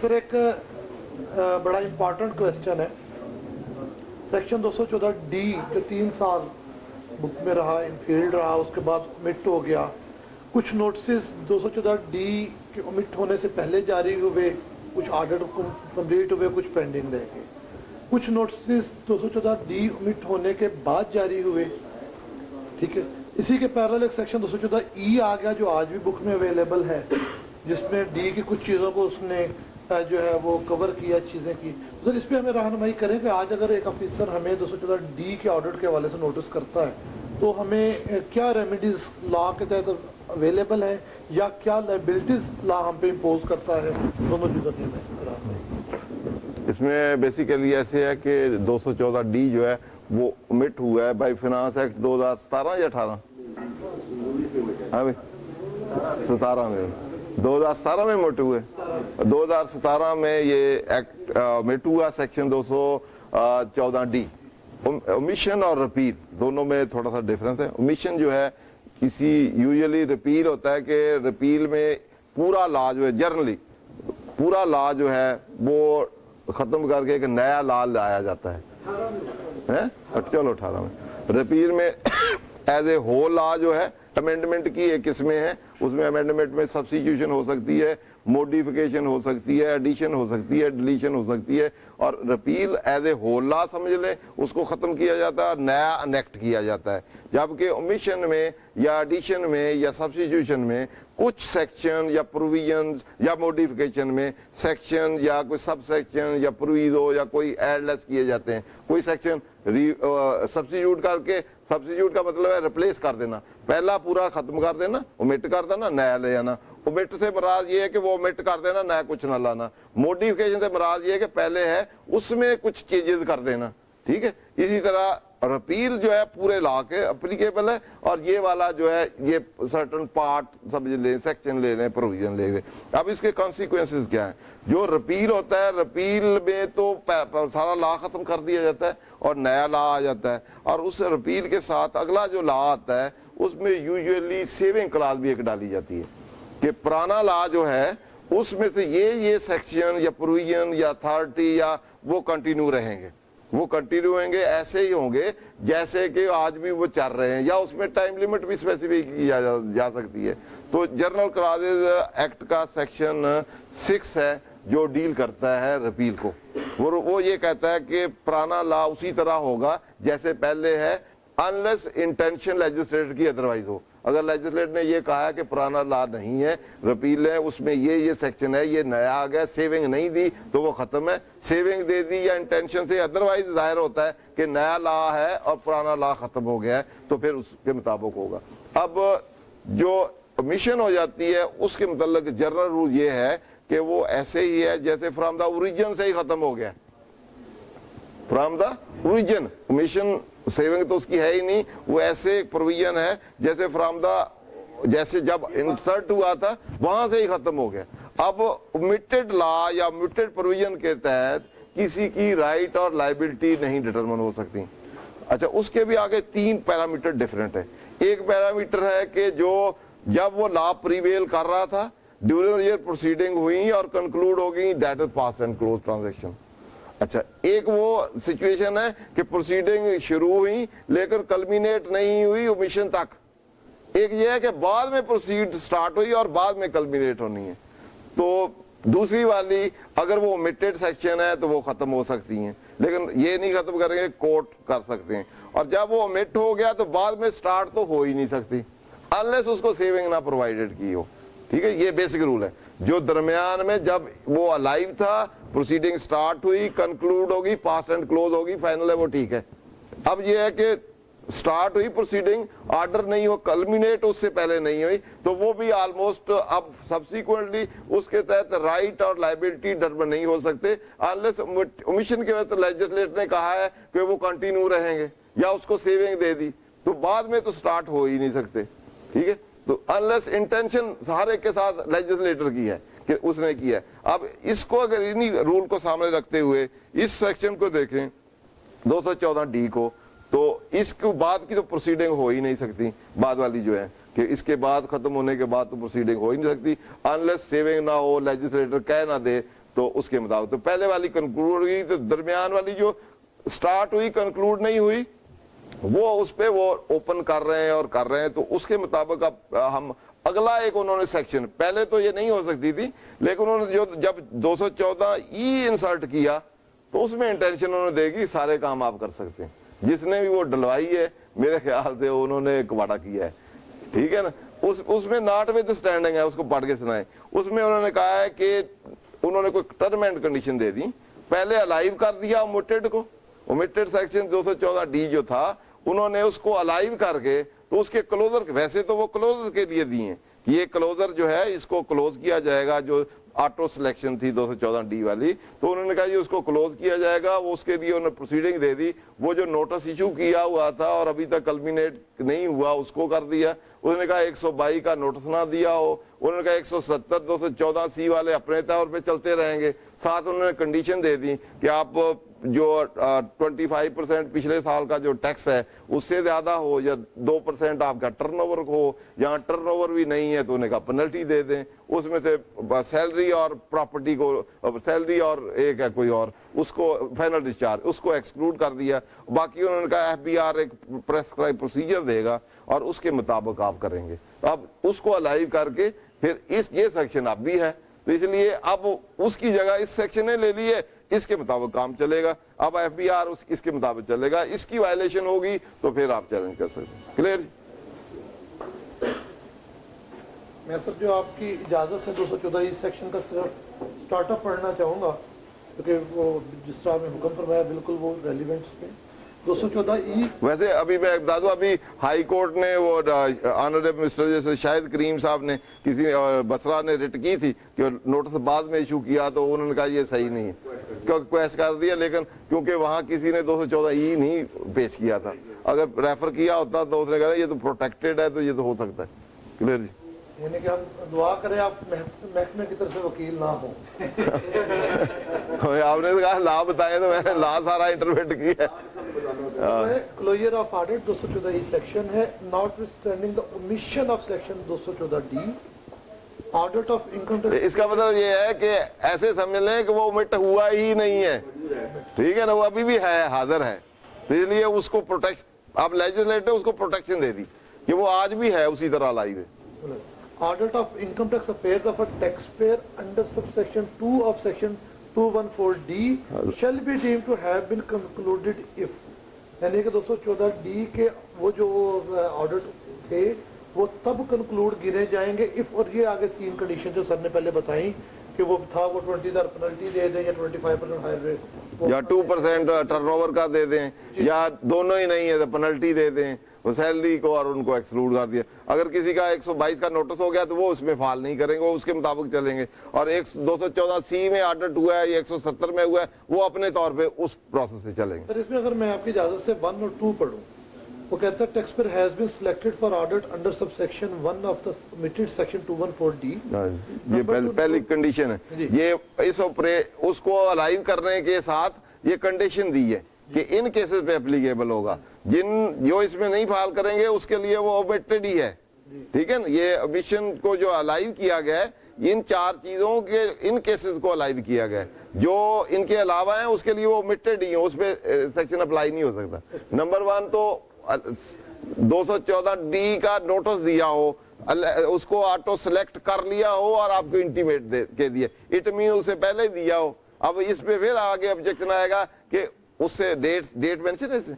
Sir एक बड़ा important question है। सेक्शन 214 डी जो 3 साल बुक में रहा, इनफील्ड रहा, उसके बाद ओमिट हो गया। कुछ नोटिस 214 डी के ओमिट होने से पहले जारी हुए, कुछ ऑर्डर कंप्लीट हुए, कुछ पेंडिंग रह गए। कुछ नोटिस 214 डी ओमिट होने के बाद जारी हुए, ठीक है। इसी के पैरेलल एक सेक्शन 214 ई आ गया जो आज भी बुक में अवेलेबल है, जिसमें डी की कुछ चीज़ों को उसने जो है वो कवर किया, चीज़ें की। तो सर इस पर हमें रहनुमाई करें कि आज अगर एक ऑफिसर हमें 214 डी के ऑर्डर के हवाले से नोटिस करता है तो हमें क्या रेमेडीज लॉ के तहत अवेलेबल है या क्या लाइबिलिटीज लॉ हम पे इम्पोज करता है, दोनों चीज़ों की हमें। इसमें बेसिकली ऐसे है कि 214 डी जो है वो ओमिट हुआ है बाई फाइनेंस एक्ट 2017 या 18, हाँ भाई 17 में, 2017 में ओमिट हुए। 2017 में ये एक्ट ओमिट हुआ सेक्शन 214 डी। ओमिशन और रिपील दोनों में थोड़ा सा डिफरेंस है। ओमिशन जो है किसी यूजुअली रिपील होता है कि रिपील में पूरा लॉ जो है, जनरली पूरा लॉ जो है वो खत्म करके एक नया लॉ लाया जाता है, चलो 18 में। रिपील में एज ए होल लॉ जो है अमेंडमेंट की एक किस्में हैं, उसमें अमेंडमेंट में सब्स्टिट्यूशन हो सकती है, मॉडिफिकेशन हो सकती है, एडिशन हो सकती है, डिलीशन हो सकती है। और repeal as a whole law समझ लें, उसको खत्म किया जाता है, नया अनेक्ट किया जाता है। जबकि ओमिशन में या एडिशन में या सब्स्टिट्यूशन में कुछ सेक्शन या प्रोविजंस या मॉडिफिकेशन में सेक्शन या कोई सब सेक्शन या प्रोविजो या कोई एडलेस किए जाते हैं। कोई सेक्शन सब्स्टिट्यूट करके, सब्स्टिट्यूट का मतलब है रिप्लेस कर देना, पहला पूरा खत्म कर देना, ओमिट कर देना, नया ले आना। ओमिट से मराज ये है कि वो ओमिट कर देना, नया कुछ ना लाना। मॉडिफिकेशन से मराज ये है कि पहले है उसमें कुछ चेंजेस कर देना, ठीक है। इसी तरह रिपील जो है पूरे लॉ के एप्लीकेबल है, और ये वाला जो है ये सर्टन पार्ट समझ लें, सेक्शन ले लें, प्रोविजन ले लें। अब इसके कॉन्सिक्वेंसेस क्या है? जो रिपील होता है, रिपील में तो सारा लॉ खत्म कर दिया जाता है और नया लॉ आ जाता है, और उस रिपील के साथ अगला जो लॉ आता है उसमें यूजुअली सेविंग क्लॉज भी एक डाली जाती है कि पुराना लॉ जो है उसमें से ये सेक्शन या प्रोविजन या अथॉरिटी या वो कंटिन्यू रहेंगे, वो कंटिन्यू होंगे, ऐसे ही होंगे जैसे कि आज भी वो चल रहे हैं, या उसमें टाइम लिमिट भी स्पेसिफिक की जा सकती है। तो जनरल क्लॉजेज एक्ट का सेक्शन 6 है जो डील करता है रिपील को। वो ये कहता है कि पुराना लॉ उसी तरह होगा जैसे पहले है, अनलेस इंटेंशन लेजिस्लेटर की अदरवाइज हो। अगर लेजिस्लेटर ने ये कहा है कि पुराना लॉ नहीं है, रिपील है, उसमें ये सेक्शन है, ये नया आ गया, सेविंग नहीं दी तो वो खत्म है। सेविंग दे दी या इंटेंशन से, अदरवाइज जाहिर होता है कि नया लॉ है और पुराना लॉ खत्म हो गया है, तो फिर उसके मुताबिक होगा। अब जो मिशन हो जाती है उसके मतलब जनरल रूल ये है कि वो ऐसे ही है जैसे फ्रॉम द ओरिजिन से ही खत्म हो गया, from the origin. Mission saving तो उसकी है ही नहीं, वो ऐसे प्रोविजन है जैसे फ्रॉम द, जैसे जब इंसर्ट हुआ था वहां से ही खत्म हो गया। अब ओमिटेड लॉ या ओमिटेड प्रोविजन के तहत किसी की राइट और लायबिलिटी नहीं डिटरमिन हो सकती। अच्छा, उसके भी आगे 3 पैरामीटर डिफरेंट है। एक पैरामीटर है कि जो जब वो लॉ प्रीवेल कर रहा था, ड्यूरिंग द ईयर प्रोसीडिंग हुई और कंक्लूड हो गई, that is past and close transaction. अच्छा, एक वो सिचुएशन है कि प्रोसीडिंग शुरू हुई लेकिन कल्मिनेट नहीं हुई ओमिशन तक। एक ये है कि बाद में प्रोसीड स्टार्ट हुई और बाद में कल्मिनेट होनी है। तो दूसरी वाली अगर वो ओमिटेड सेक्शन है तो वो खत्म हो सकती हैं, लेकिन ये नहीं खत्म करेंगे, कोर्ट कर सकते हैं। और जब वो ओमिट हो गया तो बाद में स्टार्ट तो हो ही नहीं सकती अनलेस उसको सेविंग ना प्रोवाइडेड की हो, ठीक है। ये बेसिक रूल है। जो दरमियान में जब वो अलाइव था, प्रोसीडिंग स्टार्ट हुई, कंक्लूड होगी, पास्ट एंड क्लोज होगी, फाइनल है, वो ठीक है। अब ये है कि स्टार्ट हुई प्रोसीडिंग, ऑर्डर नहीं हो, कल्मिनेट उससे पहले नहीं हुई, तो वो भी ऑलमोस्ट अब सब्सिक्वेंटली उसके तहत राइट और लायबिलिटी डिटरमिन नहीं हो सकते अनलेस ओमिशन के वजह से लेजिस्लेटर ने कहा है कि वो कंटिन्यू रहेंगे या उसको सेविंग दे दी, तो बाद में तो स्टार्ट हो ही नहीं सकते, ठीक है। तो अनलेस इंटेंशन हर एक के साथ लेजिस्लेटर की है कि उसने किया है। अब इसको अगर इन्हीं रूल को सामने रखते हुए इस सेक्शन को देखें 214 डी को, तो इसके बाद की तो प्रोसीडिंग हो ही नहीं सकती, बाद वाली जो है कि इसके बाद खत्म होने के बाद तो प्रोसीडिंग हो ही नहीं सकती अनलेस सेविंग ना हो, लेजिस्लेटर कह ना दे तो उसके मुताबिक तो पहले वाली कंक्लूड हुई, तो दरमियान वाली जो स्टार्ट हुई कंक्लूड नहीं हुई, वो उस पे वो ओपन कर रहे हैं और कर रहे हैं। तो उसके मुताबिक अब हम अगला एक उन्होंने सेक्शन, पहले तो ये नहीं हो सकती थी, लेकिन उन्होंने जो जब 214E इंसर्ट किया तो उसमें इंटेंशन उन्होंने देगी सारे काम आप कर सकते हैं। जिसने भी वो डलवाई है मेरे ख्याल से उन्होंने कबाड़ा किया है, ठीक है ना। उसमें नॉट विद स्टैंडिंग है, उसको पढ़ के सुनाए। उसमें उन्होंने कहा है कि उन्होंने कोई टर्म एंड कंडीशन दे दी, पहले अलाइव कर दिया ओमिटेड को, ओमिटेड सेक्शन 214D जो था उन्होंने उसको अलाइव करके तो उसके क्लोजर, वैसे तो वो क्लोजर के लिए दिए हैं कि ये क्लोजर जो है इसको क्लोज किया जाएगा, जो ऑटो सिलेक्शन थी 214D वाली, तो उन्होंने कहा जी उसको क्लोज किया जाएगा। वो उसके लिए उन्होंने प्रोसीडिंग दे दी। वो जो नोटिस इशू किया हुआ था और अभी तक कल्मिनेट नहीं हुआ उसको कर दिया। उन्होंने कहा 122 का नोटिस ना दिया हो, उन्होंने कहा 170 214C वाले अपने तौर पे चलते रहेंगे। साथ उन्होंने कंडीशन दे दी कि आप जो 25% पिछले साल का जो टैक्स है उससे ज्यादा हो या 2% आपका टर्नओवर हो, यहाँ टर्नओवर भी नहीं है तो उन्हें कहा पेनल्टी दे दें। उसमें से सैलरी और प्रॉपर्टी को, सैलरी और एक है कोई और, उसको फाइनल डिस्चार्ज उसको एक्सक्लूड कर दिया। बाकी उन्होंने कहा FBR एक प्रेस्क्राइब प्रोसीजर देगा और उसके मुताबिक आप करेंगे। अब उसको अलाइव करके फिर ये सेक्शन अब भी है, तो इसलिए अब उसकी जगह इस सेक्शन ने ले ली है, इसके मुताबिक काम चलेगा। अब FBR इसके मुताबिक चलेगा, इसकी वायलेशन होगी तो फिर आप चैलेंज कर सकते हैं। क्लियर जी? मैं सर जो आपकी इजाज़त से 214 सेक्शन का सिर्फ स्टार्टअप पढ़ना चाहूँगा, क्योंकि वो जिस तरह आपने हुक्म फरमाया बिल्कुल वो रेलिवेंट पे 214E। वैसे अभी मैं बता दूं, अभी हाई कोर्ट ने वो ऑनरेबल मिनिस्टर जैसे शाहिद करीम साहब ने किसी और बसरा ने रिट की थी कि नोटिस बाद में इशू किया, तो उन्होंने कहा ये सही नहीं है, क्वेश्चन कर दिया। लेकिन क्योंकि वहां किसी ने 214E नहीं पेश किया था, अगर रेफर किया होता तो उसने कहा ये तो प्रोटेक्टेड है तो ये तो हो सकता है। क्लियर जी? यानी कि हम दुआ करें आप महकमे की तरफ से वकील ना हो। आपने तो कहा ला बताया तो मैंने ला सारा इंटरप्रेट किया। Closure of audit 214E section है, notwithstanding the omission of section 214D audit of income tax. इसका मतलब ये है कि ऐसे समझ लें कि वो ओमिट हुआ ही नहीं है, ठीक है ना, वो अभी भी है, हाजिर है, तो इसलिए उसको प्रोटेक्ट, आप लेजिस्लेटर उसको प्रोटेक्शन दे दी कि वो आज भी है उसी तरह लाइव है। Audit of income tax affairs of a taxpayer under subsection 2 of section 214D shall be deemed to have been concluded if, यानी कि 214D के वो जो ऑडिट थे वो तब कंक्लूड गिने जाएंगे इफ, और ये आगे 3 कंडीशन जो सर ने पहले बताई कि वो था वो 20,000 पेनल्टी दे दें या 25% हायर रेट या 2% टर्नओवर का दे दें या दोनों ही नहीं है तो पेनल्टी दे दें, वो सैलरी को और उनको एक्सक्लूड कर दिया। अगर किसी का 122 का नोटिस हो गया तो वो उसमें फाल नहीं करेंगे, वो उसके मुताबिक चलेंगे। और 214C में ऑडिट हुआ है या 170 में हुआ है वो अपने तौर पे उस प्रोसेस से चलेंगे। सर इसमें अगर मैं आपकी इजाजत से 1 और 2 पढ़ूं, वो कहता है taxpayer has been selected for audit under subsection 1 of the omitted section 214D। ये पहली कंडीशन है, ये इस उसको अलाइव करने के साथ ये कंडीशन दी है कि इन केसेस पे एप्लीकेबल होगा, जो इसमें नहीं फाइल करेंगे उसके लिए वो ओमिटेड ही है, ठीक है ना। ये ओमिशन को जो अलाइव किया गया है इन 4 चीजों के, इन केसेस को अलाइव किया गया है, जो इनके अलावा है उसके लिए वो ओमिटेड ही है, उस पे सेक्शन अप्लाई नहीं हो सकता। नंबर 1 तो 214D का नोटिस दिया हो, उसको ऑटो सेलेक्ट कर लिया हो और आपको इंटीमेट के दिए, इट मीन उससे पहले दिया हो। अब इस पे फिर आगे ऑब्जेक्शन आएगा कि उससे डेट मेंशन है इसमें,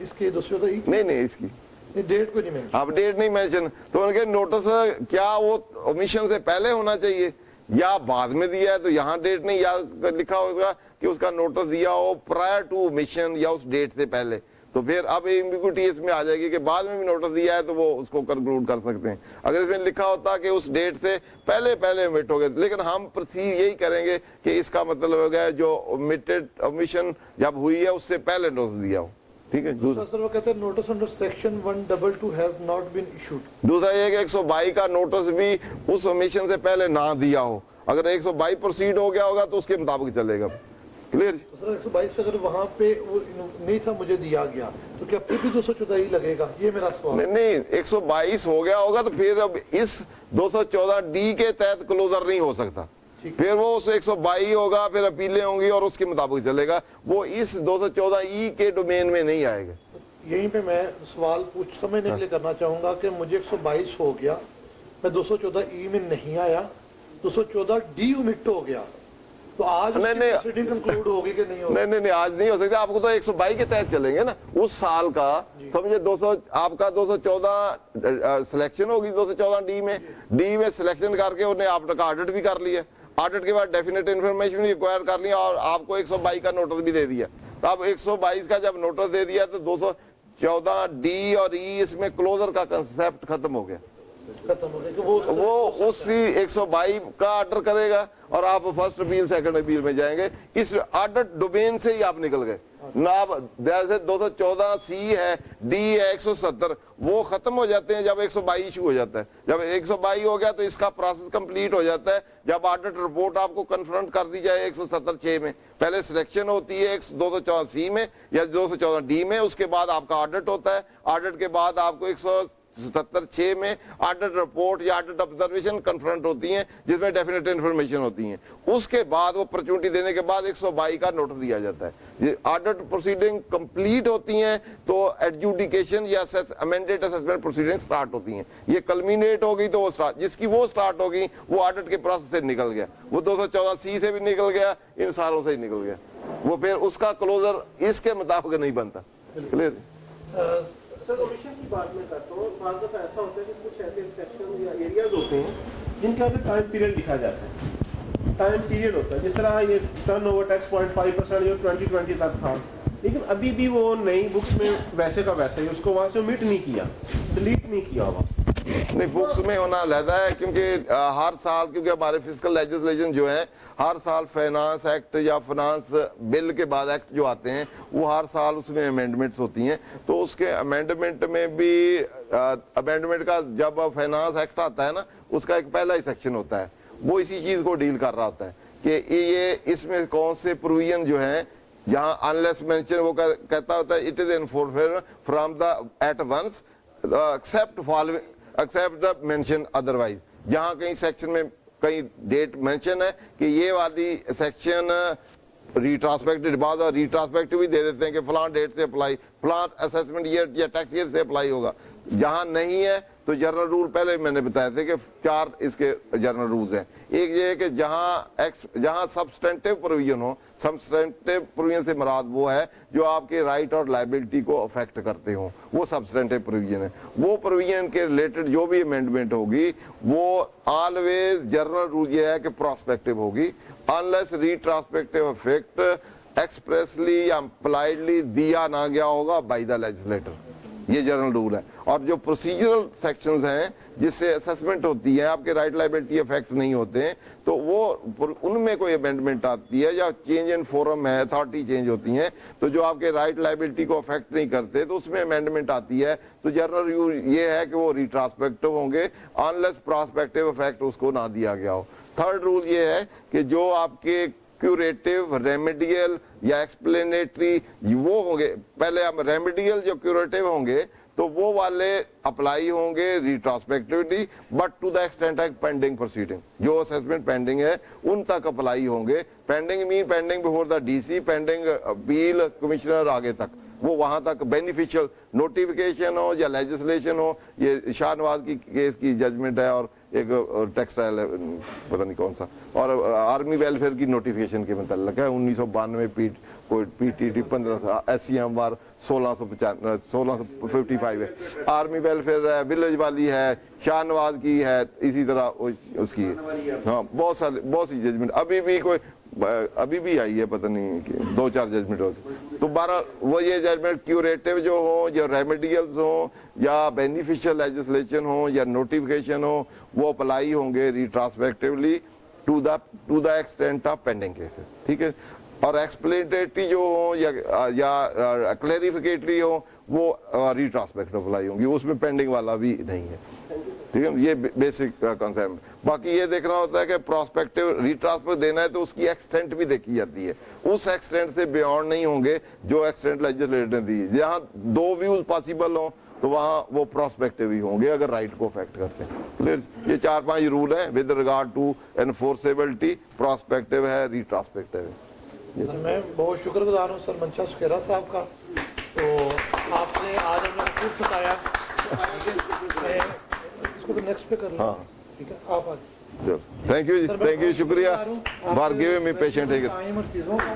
इसके 214E नहीं इसकी डेट को नहीं मेंशन, अब डेट नहीं मेंशन, तो उनके नोटिस क्या वो ओमिशन से पहले होना चाहिए या बाद में दिया है तो यहाँ डेट नहीं, या लिखा होगा कि उसका नोटिस दिया हो प्रायर टू ओमिशन या उस डेट से पहले, तो फिर अब एम्बिग्यूटी इसमें आ जाएगी कि बाद में भी नोटिस दिया है तो वो उसको कंक्लूड कर सकते हैं। अगर इसमें लिखा होता कि उस डेट से पहले ओमिट हो गए, लेकिन हम परसीव यही करेंगे कि इसका मतलब हो गया जो ओमिटेड ओमिशन जब हुई है उससे पहले नोटिस दिया हो, ठीक है। सर वो कहते हैं notice under section 122 has not been issued. दूसरा ये कि 122 का नोटिस भी उस ओमिशन से पहले ना दिया हो, अगर 122 प्रोसीड हो गया होगा तो उसके मुताबिक चलेगा। क्लियर? तो सर 122 अगर वहाँ पे वो नहीं था मुझे दिया गया तो क्या फिर भी 214 लगेगा, ये मेरा सवाल। नहीं 122 हो गया होगा तो फिर अब इस 214D के तहत क्लोजर नहीं हो सकता, फिर वो उस 122 होगा, फिर अपीलें होंगी और उसके मुताबिक चलेगा, वो इस 214E के डोमेन में नहीं आएगा। यहीं पे मैं सवाल समझने के लिए करना चाहूंगा कि मुझे 122 हो गया, मैं 214E में नहीं आया, 214D ओमिट हो गया, तो आज प्रोसीडिंग कंक्लूड होगी कि नहीं होगी? नहीं, आज नहीं हो सकता। आपको तो 122 के तहत चलेंगे ना उस साल का। समझे 200 आपका 214 सिलेक्शन होगी 214D में, डी में सिलेक्शन करके उन्हें आपका ऑडिट भी कर लिया, ऑडिट के बाद डेफिनेट इन्फॉर्मेशन भी एक्वायर कर लिया और आपको 122 का नोटिस भी दे दिया। तो अब 122 का जब नोटिस दे दिया तो 214D और E इसमें क्लोजर का कंसेप्ट खत्म हो गया। खत्म हो गया कि वो उसी 122 का ऑर्डर करेगा और आप फर्स्ट अपील सेकंड अपील में जाएंगे। इस ऑर्डर डोमेन से ही आप निकल गए ना। अब जैसे 214C है, डी है 170, वो खत्म हो जाते हैं जब 122 इशू हो जाता है। जब 122 हो गया तो इसका प्रोसेस कंप्लीट हो जाता है जब ऑडिट रिपोर्ट आपको कन्फ्रंट कर दी जाए 170(6) में। पहले सिलेक्शन होती है 214C में या 214D में, उसके बाद आपका ऑडिट होता है। ऑडिट के बाद आपको 177(6) में ऑडिट रिपोर्ट या ऑडिट ऑब्जर्वेशन कन्फ्रंट होती हैं जिसमें डेफिनेट इन्फॉर्मेशन होती हैं। उसके बाद वो अपॉर्चुनिटी देने के बाद 122 का नोटिस दिया जाता है। ये ऑडिट प्रोसीडिंग कंप्लीट होती हैं तो एडजुडिकेशन या अमेंडेड असेसमेंट प्रोसीडिंग स्टार्ट होती हैं। ये कल्मिनेट होगी तो वो स्टार्ट, जिसकी वो स्टार्ट होगी वो ऑडिट के प्रोसेस से निकल गया, वो 214C से भी निकल गया, इन सारों से ही निकल गया। वो फिर उसका क्लोजर इसके मुताबिक नहीं बनता। क्लियर? सर ओमिशन की बात मैं करता हूँ। बात दफा ऐसा होता है कि कुछ ऐसे सेक्शन या एरियाज होते हैं जिनके अंदर टाइम पीरियड लिखा जाता है, टाइम पीरियड होता है। जिस तरह ये टर्नओवर टैक्स 0.5% जो 2020 तक था, लेकिन अभी भी वो नई बुक्स में वैसे का वैसे ही उसको वहां से ओमिट नहीं किया, डिलीट नहीं किया वहां से। नहीं, बुक्स में होना अलहदा है क्योंकि हर साल, क्योंकि हमारे फिजिकल लेजिस्लेशन जो है हर साल फाइनेंस एक्ट या फाइनेंस बिल के बाद एक्ट जो आते हैं वो हर साल उसमें अमेंडमेंट्स होती हैं। तो उसके अमेंडमेंट में भी अमेंडमेंट का जब फाइनेंस एक्ट आता है ना, उसका एक पहला ही सेक्शन होता है, वो इसी चीज को डील कर रहा होता है कि ये इसमें कौन से प्रोविजन जो है जहाँ अनलेस मेंशन, वो कहता होता है it is enforced from the at once except following except the mention otherwise. जहां कहीं सेक्शन में कहीं डेट मेंशन है कि ये वाली सेक्शन रिट्रांसपेक्टेड बाद और रिट्रांसपेक्टिव भी दे देते हैं कि फलां डेट से अप्लाई, फलां असेसमेंट ईयर या टैक्स ईयर से अप्लाई होगा। जहां नहीं है तो जनरल रूल पहले मैंने बताया थे कि 4 इसके जनरल रूल्स हैं। एक ये है कि जहां सब्सटेंटिव प्रोविजन हो, सब्सटेंटिव प्रोविजन से मुराद वो है जो आपके राइट और लायबिलिटी को अफेक्ट करते हो, वो सब्सटेंटिव प्रोविजन है। वो प्रोविजन के रिलेटेड जो भी अमेंडमेंट होगी वो ऑलवेज जनरल रूल ये है कि प्रोस्पेक्टिव होगी अनलेस रिट्रोस्पेक्टिव इफेक्ट एक्सप्रेसली या इम्प्लाइडली दिया ना गया होगा बाय द लेजिस्लेटर। ये जनरल रूल है। और जो प्रोसीजरल सेक्शंस हैं जिससे असेसमेंट होती है, आपके राइट लायबिलिटी इफेक्ट नहीं होते हैं, तो वो उनमें कोई अमेंडमेंट आती है या चेंज इन फोरम है, अथॉरिटी चेंज होती है, तो जो आपके राइट लायबिलिटी को अफेक्ट नहीं करते तो उसमें अमेंडमेंट आती है। तो जनरल रूल ये है कि वो रिट्रोस्पेक्टिव होंगे अनलेस प्रोस्पेक्टिव इफेक्ट उसको ना दिया गया हो। थर्ड रूल ये है कि जो आपके क्यूरेटिव, रेमेडियल या एक्सप्लेनेटरी वो होंगे, पहले हम रेमेडियल जो क्यूरेटिव होंगे तो वो वाले अप्लाई होंगे retrospectively but to the extent of pending proceeding. जो असेसमेंट पेंडिंग है उन तक अप्लाई होंगे। Pending mean pending before the DC, pending appeal commissioner आगे तक, वो वहां तक बेनिफिशियल नोटिफिकेशन हो या लेजिस्लेशन हो। ये शाहनवाज की केस की जजमेंट है और एक टेक्सटाइल पता नहीं कौन सा, और आर्मी वेलफेयर की नोटिफिकेशन के मतलब है 1992 PTT 15 SCM 1655 है। आर्मी वेलफेयर है, विलेज वाली है, शाहनवाज की है, इसी तरह उसकी है। हाँ, बहुत सी जजमेंट अभी भी आई है, पता नहीं कि 2-4 जजमेंट हो। तो 12 वो ये जजमेंट क्यूरेटिव जो हो या रेमेडियल्स हो या बेनिफिशियल लेजिस्लेशन हो या नोटिफिकेशन हो, वो अप्लाई होंगे retrospectively to the extent of pending cases. ठीक है। और एक्सप्लेनेटरी जो हो या क्लैरिफिकेटरी हो वो रिट्रोस्पेक्टिव अप्लाई होंगी, उसमें पेंडिंग वाला भी नहीं है। ठीक है, ये बेसिक कॉन्सेप्ट। बाकी ये देखना होता है कि प्रोस्पेक्टिव रिट्रांसफर देना है तो उसकी एक्सटेंट भी देखी जाती है, उस एक्सटेंट से बियॉन्ड नहीं होंगे जो एक्सटेंट लेजिस्लेटर ने दी। जहां 2 व्यूज पॉसिबल हो तो वहाँ वो प्रोस्पेक्टिव ही होंगे अगर राइट को अफेक्ट करते हैं। क्लियर? ये 4-5 रूल हैं with regard to enforceability, prospective है, रिट्रोस्पेक्टिव है। सर मैं बहुत शुक्रगुजार हूँ सर मंशा सुखेरा साहब का, तो आपने आज हमें खूब सताया। ठीक है, मैं इसको तो नेक्स्ट पे कर लूँ। हाँ। ठीक है, आप आज thank you ji, thank you, शुक्रिया for giving me patient. Time और चीज़ों का